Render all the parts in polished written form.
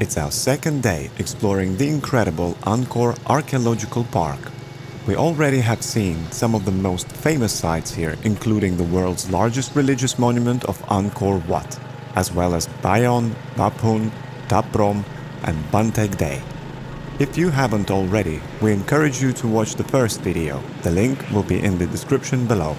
It's our second day exploring the incredible Angkor Archaeological Park. We already have seen some of the most famous sites here, including the world's largest religious monument of Angkor Wat, as well as Bayon, Baphun, Thap Rom, and Banteg Day. If you haven't already, we encourage you to watch the first video. The link will be in the description below.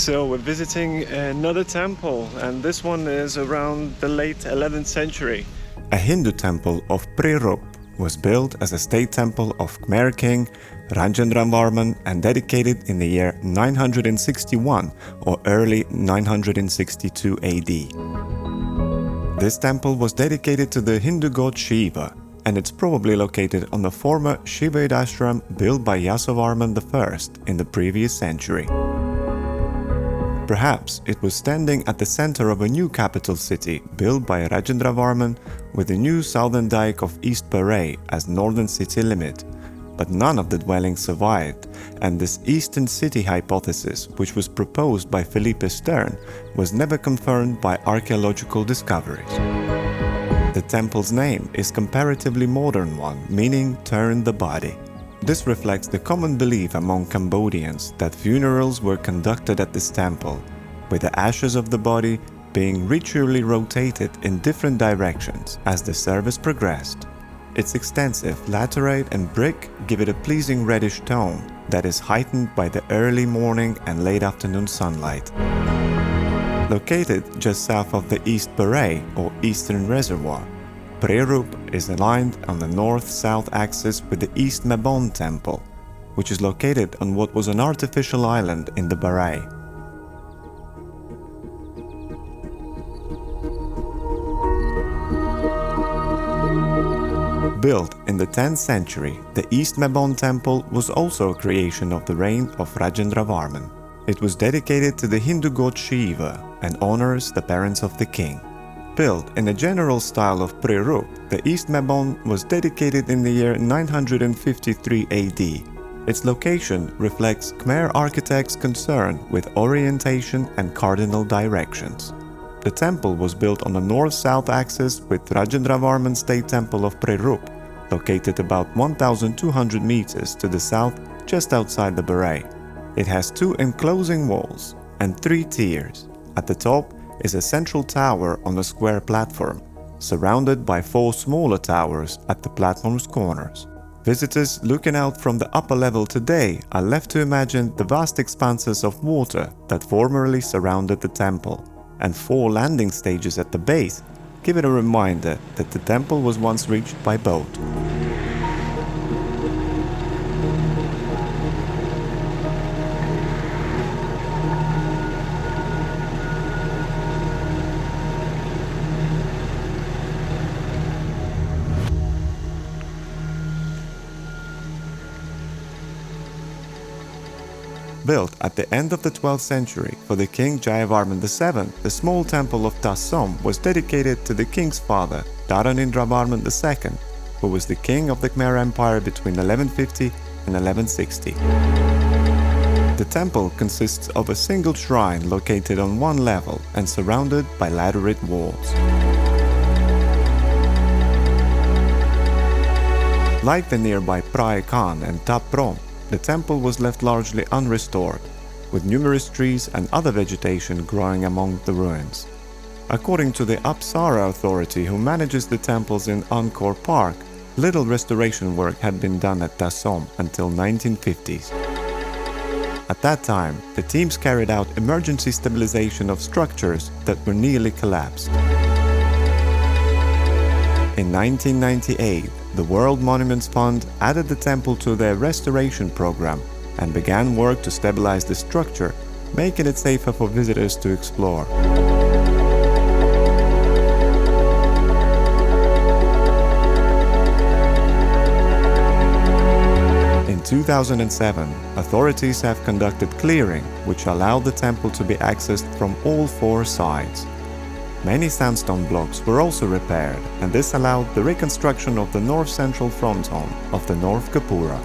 So we're visiting another temple, and this one is around the late 11th century. A Hindu temple of Prerup was built as a state temple of Khmer king Rajendra and dedicated in the year 961 or early 962 AD. This temple was dedicated to the Hindu god Shiva, and it's probably located on the former Shivaid ashram built by Yasovarman I in the previous century. Perhaps it was standing at the center of a new capital city built by Rajendra Varman with the new southern dike of East Baray as northern city limit, but none of the dwellings survived, and this eastern city hypothesis, which was proposed by Philippe Stern, was never confirmed by archaeological discoveries. The temple's name is a comparatively modern one, meaning turn the body. This reflects the common belief among Cambodians that funerals were conducted at this temple, with the ashes of the body being ritually rotated in different directions as the service progressed. Its extensive laterite and brick give it a pleasing reddish tone that is heightened by the early morning and late afternoon sunlight. Located just south of the East Baray or Eastern Reservoir, Prerup is aligned on the north-south axis with the East Mabon Temple, which is located on what was an artificial island in the Baray. Built in the 10th century, the East Mabon Temple was also a creation of the reign of Rajendra Varman. It was dedicated to the Hindu god Shiva and honors the parents of the king. Built in a general style of Prerup, the East Mabon was dedicated in the year 953 AD. Its location reflects Khmer architects' concern with orientation and cardinal directions. The temple was built on the north-south axis with Rajendra Varman State Temple of Prerup, located about 1,200 meters to the south just outside the Baray. It has two enclosing walls and three tiers. At the top is a central tower on a square platform, surrounded by four smaller towers at the platform's corners. Visitors looking out from the upper level today are left to imagine the vast expanses of water that formerly surrounded the temple, and four landing stages at the base give it a reminder that the temple was once reached by boat. Built at the end of the 12th century for the king Jayavarman VII, the small temple of Thap Som was dedicated to the king's father, Dharanindra Varman II, who was the king of the Khmer Empire between 1150 and 1160. The temple consists of a single shrine located on one level and surrounded by laterite walls. Like the nearby Prae Khan and Thap Rom, the temple was left largely unrestored, with numerous trees and other vegetation growing among the ruins. According to the Apsara authority who manages the temples in Angkor Park, little restoration work had been done at Thap Som until 1950s. At that time, the teams carried out emergency stabilization of structures that were nearly collapsed. In 1998, the World Monuments Fund added the temple to their restoration program and began work to stabilize the structure, making it safer for visitors to explore. In 2007, authorities have conducted clearing, which allowed the temple to be accessed from all four sides. Many sandstone blocks were also repaired, and this allowed the reconstruction of the north-central fronton of the North Gapura.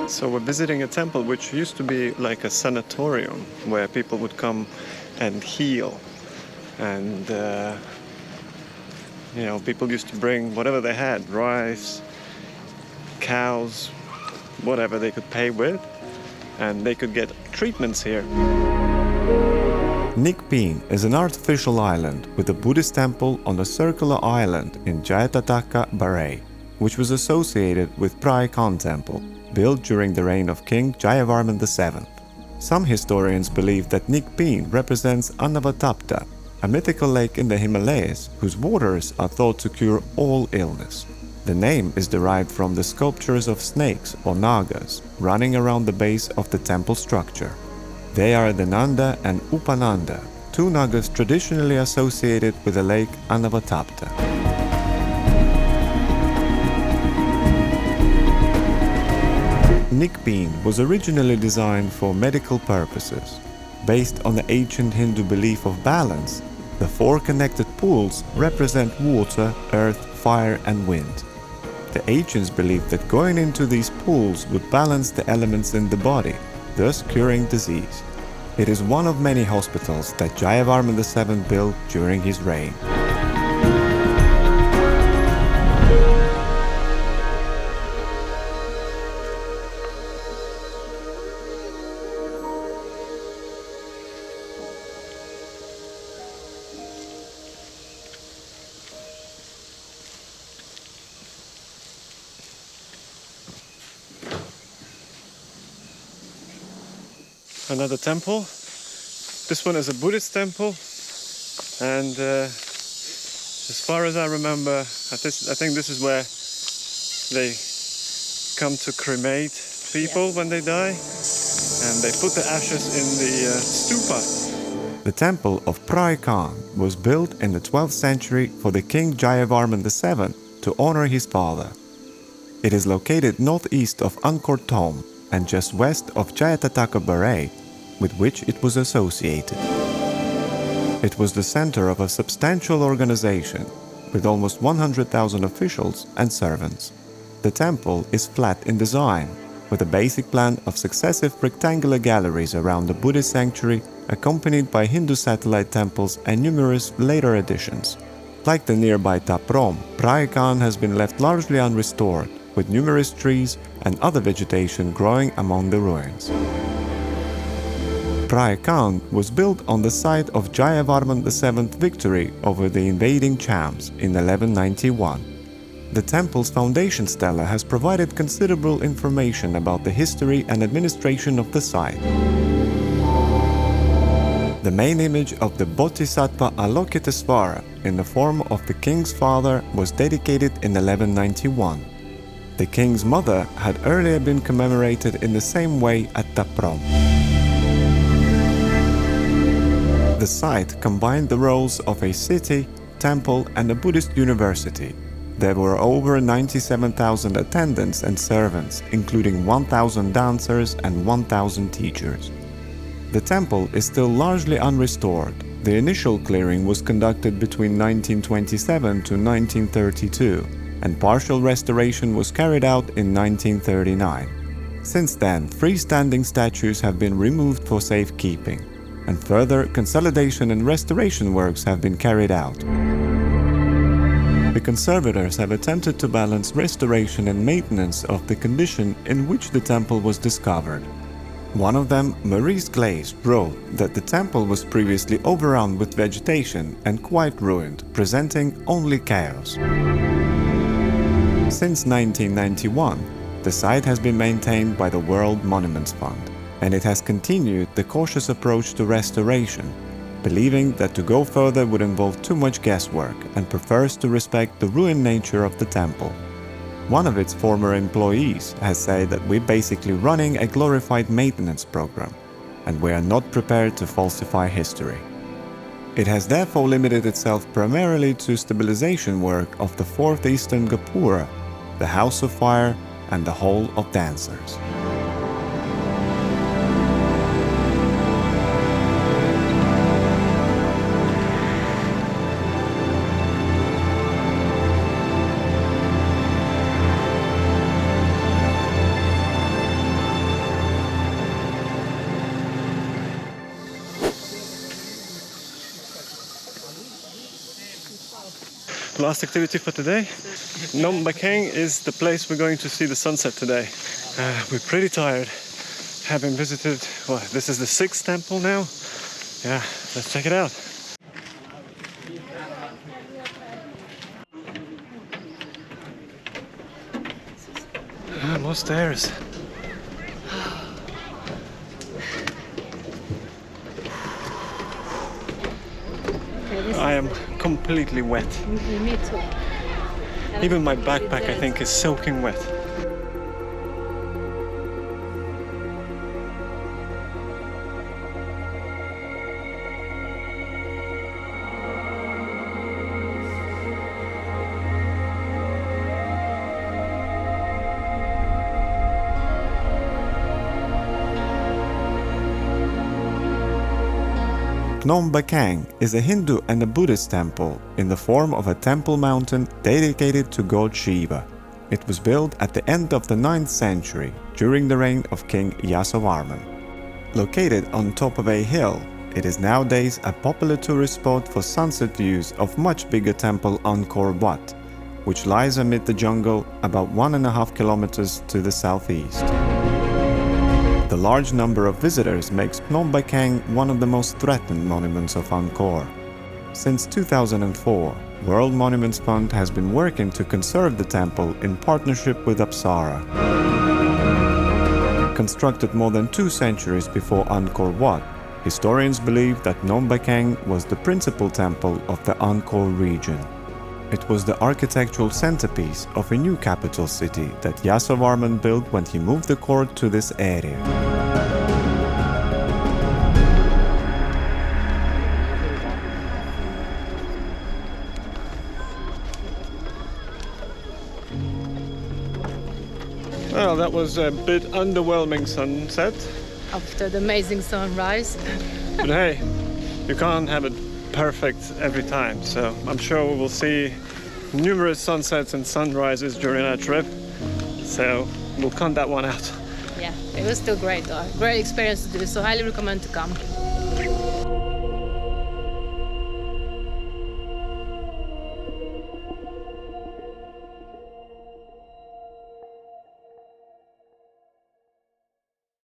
So we're visiting a temple which used to be like a sanatorium where people would come and heal, and people used to bring whatever they had, rice, cows, whatever they could pay with, and they could get treatments here. Nikpin is an artificial island with a Buddhist temple on a circular island in Jayatataka Baray, which was associated with Phra Khan Temple, built during the reign of King Jayavarman VII. Some historians believe that Nikpin represents Anavatapta, a mythical lake in the Himalayas whose waters are thought to cure all illness. The name is derived from the sculptures of snakes or nagas running around the base of the temple structure. They are the Nanda and Upananda, two nagas traditionally associated with the lake Anavatapta. Nikpin was originally designed for medical purposes. Based on the ancient Hindu belief of balance, the four connected pools represent water, earth, fire and wind. The ancients believed that going into these pools would balance the elements in the body, thus curing disease. It is one of many hospitals that Jayavarman VII built during his reign. Another temple. This one is a Buddhist temple, and as far as I remember, I think this is where they come to cremate people when they die, and they put the ashes in the stupa. The temple of Phra Khan was built in the 12th century for the King Jayavarman VII to honor his father. It is located northeast of Angkor Thom and just west of Jayatataka Baray, with which it was associated. It was the center of a substantial organization, with almost 100,000 officials and servants. The temple is flat in design, with a basic plan of successive rectangular galleries around the Buddhist sanctuary, accompanied by Hindu satellite temples and numerous later additions. Like the nearby Taprom, Phra Khan has been left largely unrestored, with numerous trees and other vegetation growing among the ruins. Phra Khan was built on the site of Jayavarman VII's victory over the invading Chams in 1191. The temple's foundation stela has provided considerable information about the history and administration of the site. The main image of the Bodhisattva Avalokitesvara in the form of the king's father was dedicated in 1191. The king's mother had earlier been commemorated in the same way at Taprom. The site combined the roles of a city, temple and a Buddhist university. There were over 97,000 attendants and servants, including 1,000 dancers and 1,000 teachers. The temple is still largely unrestored. The initial clearing was conducted between 1927 to 1932, and partial restoration was carried out in 1939. Since then, freestanding statues have been removed for safekeeping, and further consolidation and restoration works have been carried out. The conservators have attempted to balance restoration and maintenance of the condition in which the temple was discovered. One of them, Maurice Glaise, wrote that the temple was previously overrun with vegetation and quite ruined, presenting only chaos. Since 1991, the site has been maintained by the World Monuments Fund, and it has continued the cautious approach to restoration, believing that to go further would involve too much guesswork, and prefers to respect the ruined nature of the temple. One of its former employees has said that we're basically running a glorified maintenance program, and we are not prepared to falsify history. It has therefore limited itself primarily to stabilization work of the fourth eastern Gapura, the House of Fire, and the Hall of Dancers. Last activity for today. Phnom Bakheng is the place we're going to see the sunset today. We're pretty tired, having visited, this is the 6th temple now. Yeah, let's check it out. More stairs. I am completely wet. Me too. Even my backpack, I think, is soaking wet. Phnom Bakheng is a Hindu and a Buddhist temple in the form of a temple mountain dedicated to god Shiva. It was built at the end of the 9th century during the reign of King Yasovarman. Located on top of a hill, it is nowadays a popular tourist spot for sunset views of much bigger temple Angkor Wat, which lies amid the jungle about 1.5 kilometers to the southeast. The large number of visitors makes Phnom Bakheng one of the most threatened monuments of Angkor. Since 2004, World Monuments Fund has been working to conserve the temple in partnership with Apsara. Constructed more than 2 centuries before Angkor Wat, historians believe that Phnom Bakheng was the principal temple of the Angkor region. It was the architectural centerpiece of a new capital city that Yasovarman built when he moved the court to this area. Well, that was a bit underwhelming sunset. After the amazing sunrise. But hey, you can't have it perfect every time, so I'm sure we will see numerous sunsets and sunrises during our trip, so we'll count that one out. Yeah, it was still great though. Great experience to do, so highly recommend to come.